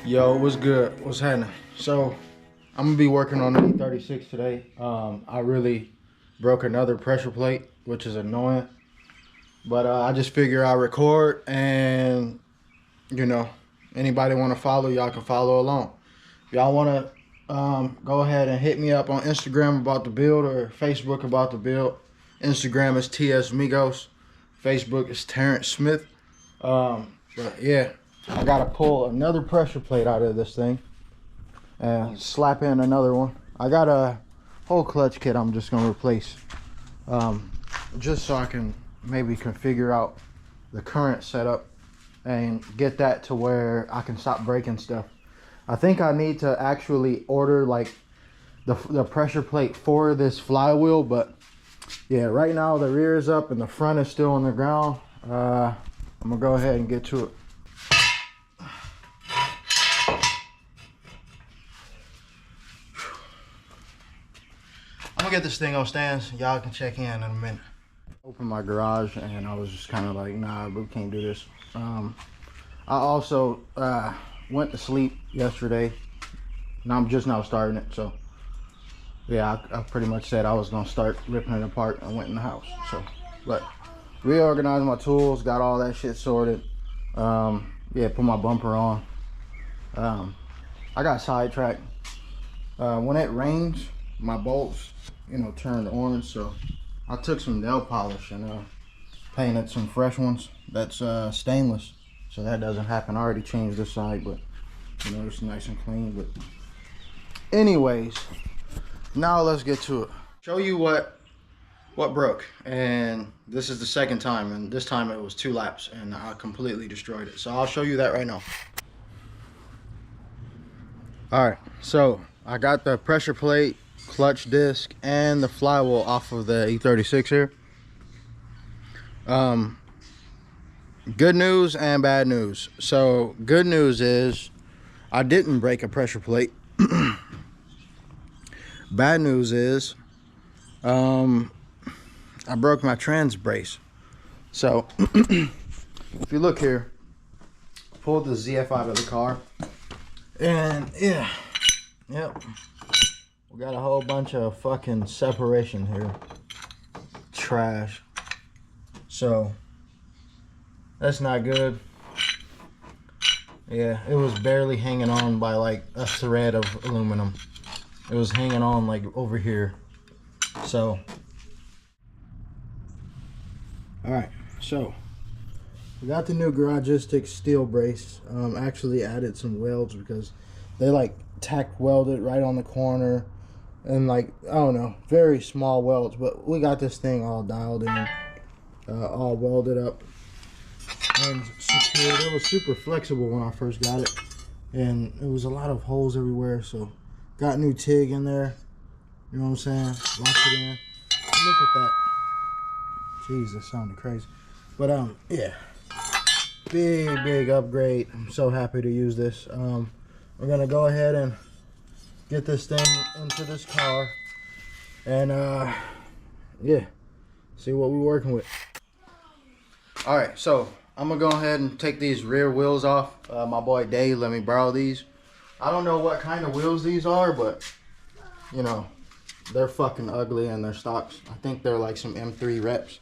Yo, what's good? What's happening? So, I'm gonna be working on the E36 today. I really broke another pressure plate, which is annoying. But I just figure I record, and you know, anybody want to follow, y'all can follow along. If y'all want to go ahead and hit me up on Instagram about the build or Facebook about the build. Instagram is TS Migos. Facebook is Terrence Smith. But yeah, I gotta pull another pressure plate out of this thing and slap in another one. I got a whole clutch kit I'm just gonna replace, just so I can maybe configure out the current setup and get that to where I can stop breaking stuff. I think I need to actually order like the pressure plate for this flywheel, but yeah, right now the rear is up and the front is still on the ground. I'm gonna go ahead and get to it. I'm gonna get this thing on stands. Y'all can check in a minute. Opened my garage and I was just kind of like, nah, we can't do this. I also went to sleep yesterday and I'm just now starting it. So yeah, I pretty much said I was gonna start ripping it apart and went in the house. So, but reorganized my tools, got all that shit sorted. Yeah, put my bumper on. I got sidetracked. When it rains, my bolts, you know, turned orange. So I took some nail polish and painted some fresh ones. That's stainless, so that doesn't happen. I already changed this side, but you know, it's nice and clean. But anyways, now let's get to it. Show you what broke. And this is the second time, and this time it was 2 laps and I completely destroyed it. So I'll show you that right now. All right, so I got the pressure plate, clutch disc, and the flywheel off of the E36 here. Good news and bad news. So good news is I didn't break a pressure plate. Bad news is I broke my trans brace. So if you look here, I pulled the ZF out of the car, and yeah, yep, we got a whole bunch of fucking separation here. Trash. So that's not good. Yeah, it was barely hanging on by like a thread of aluminum. It was hanging on like over here. So all right, so we got the new Garagistic steel brace. Actually added some welds because they like tack welded right on the corner, and like, I don't know, very small welds, but we got this thing all dialed in, all welded up and secured. It was super flexible when I first got it, and it was a lot of holes everywhere. So got new TIG in there, you know what I'm saying, locked it in. Look at that. Jeez, that sounded crazy. But yeah, big upgrade. I'm so happy to use this. We're gonna go ahead and get this thing into this car and yeah, see what we're working with. All right, so I'm gonna go ahead and take these rear wheels off. My boy Dave let me borrow these. I don't know what kind of wheels these are, but you know, they're fucking ugly and they're stocks. I think they're like some M3 reps.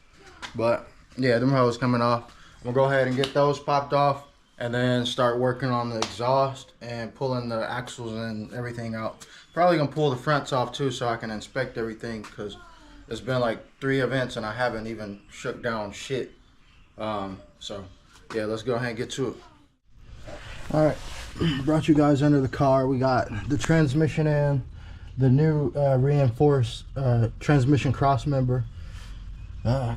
But yeah, them hose coming off. I'm gonna go ahead and get those popped off and then start working on the exhaust and pulling the axles and everything out. Probably gonna pull the fronts off too so I can inspect everything, because it's been like 3 events and I haven't even shook down shit. So yeah, let's go ahead and get to it. All right, brought you guys under the car. We got the transmission in, the new reinforced transmission cross member.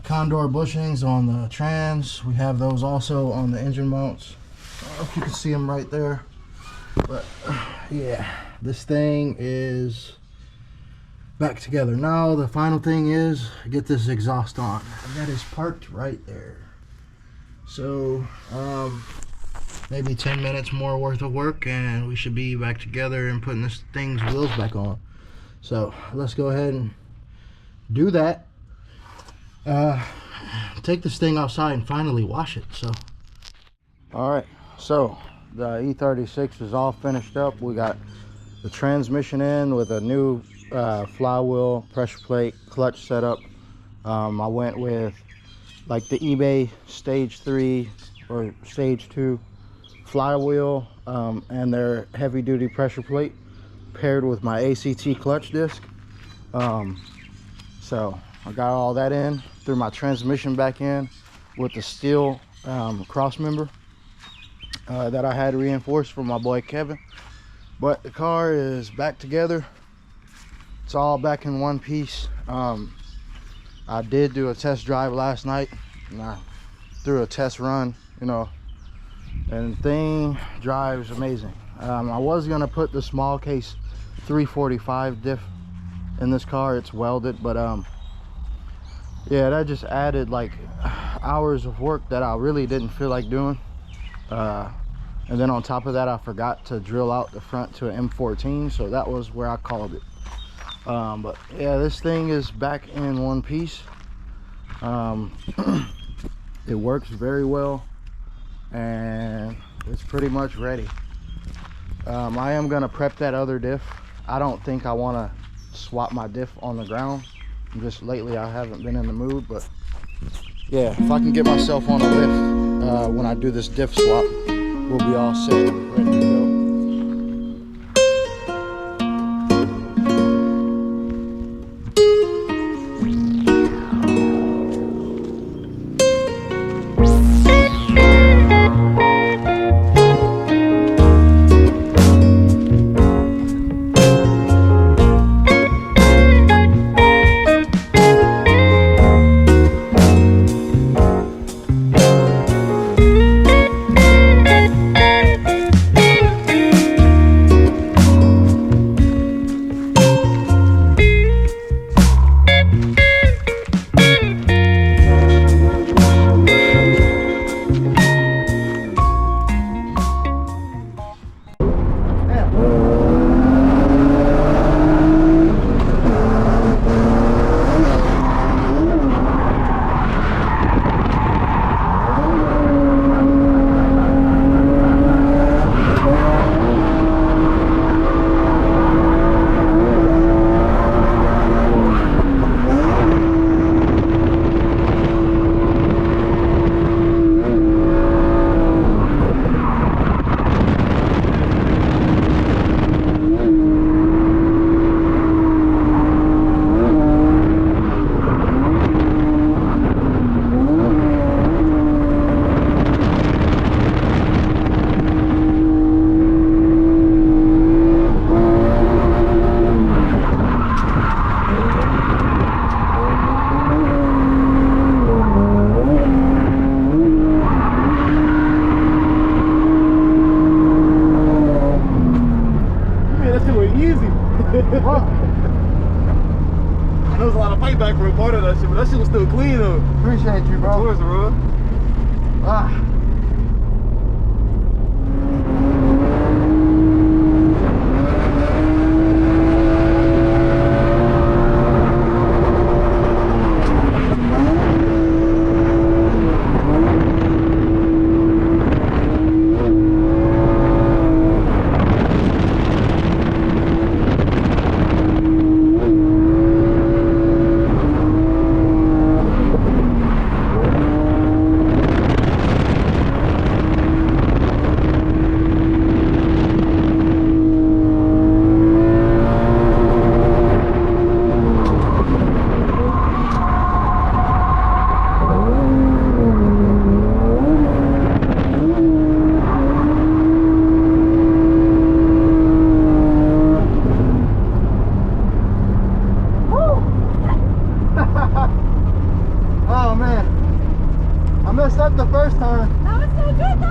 Condor bushings on the trans. We have those also on the engine mounts. I don't know if you can see them right there, but yeah, this thing is back together. Now the final thing is get this exhaust on. That is parked right there. So maybe 10 minutes more worth of work and we should be back together and putting this thing's wheels back on. So let's go ahead and do that. Take this thing outside and finally wash it. So all right, so The E36 is all finished up. We got the transmission in with a new flywheel, pressure plate, clutch setup. I went with like the eBay stage 3 or stage 2 flywheel and their heavy duty pressure plate paired with my ACT clutch disc. So I got all that in, threw my transmission back in with the steel cross member that I had reinforced for my boy Kevin. But the car is back together. It's all back in one piece. I did do a test drive last night, and I threw a test run, you know, and the thing drives amazing. I was gonna put the small case 345 diff in this car. It's welded, but yeah, that just added like hours of work that I really didn't feel like doing. And then on top of that, I forgot to drill out the front to an M14, so that was where I called it. But yeah, this thing is back in one piece. It works very well, and it's pretty much ready. I am gonna prep that other diff. I don't think I want to swap my diff on the ground. Just lately I haven't been in the mood, but yeah, if I can get myself on a lift when I do this diff swap, we'll be all set, ready to go. There was a lot of fight back for a part of that shit, but that shit was still clean though. Appreciate you, bro. Of course, bro. Ah. Oh man, I messed up the first time. That was so good though.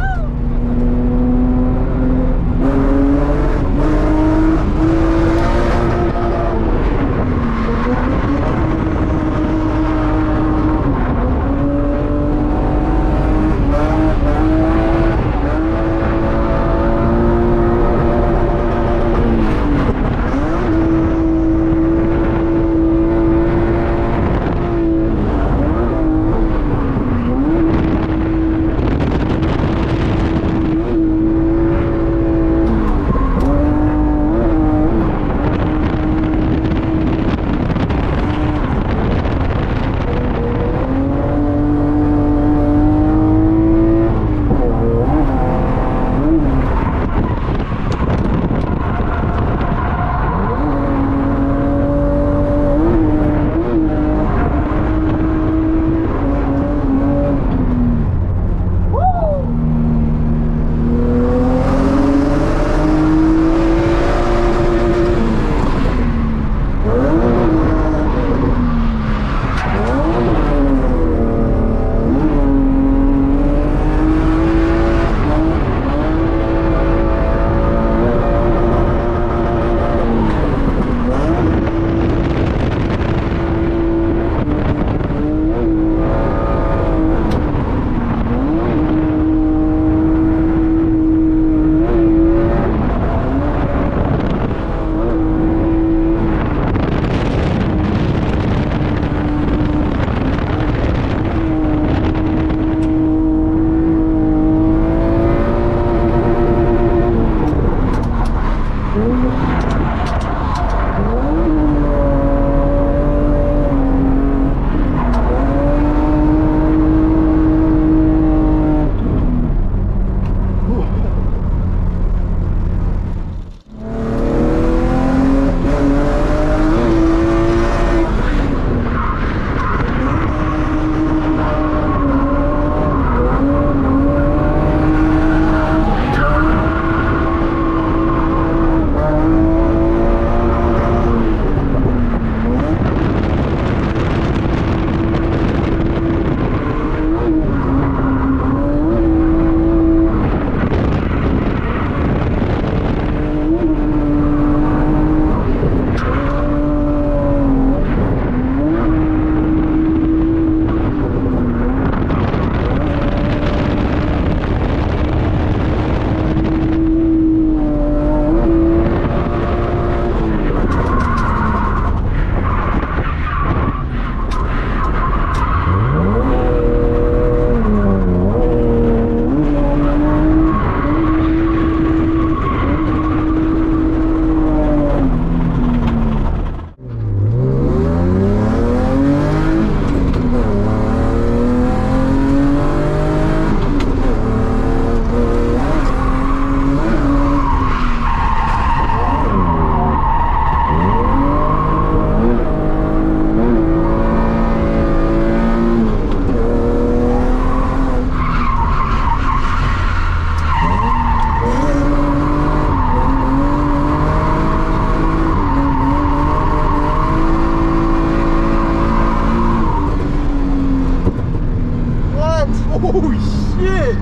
Oh shit!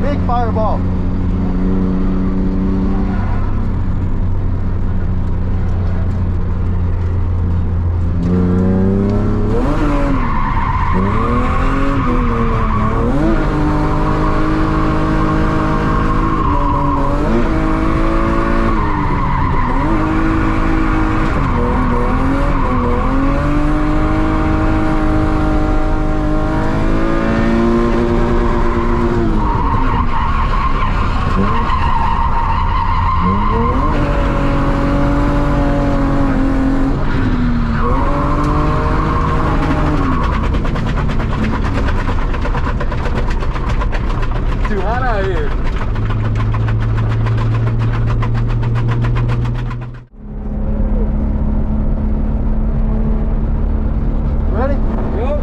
Big fireball. Too hot out here. Ready? Yep.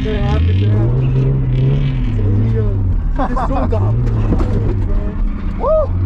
They're happy to have it. This one got woo!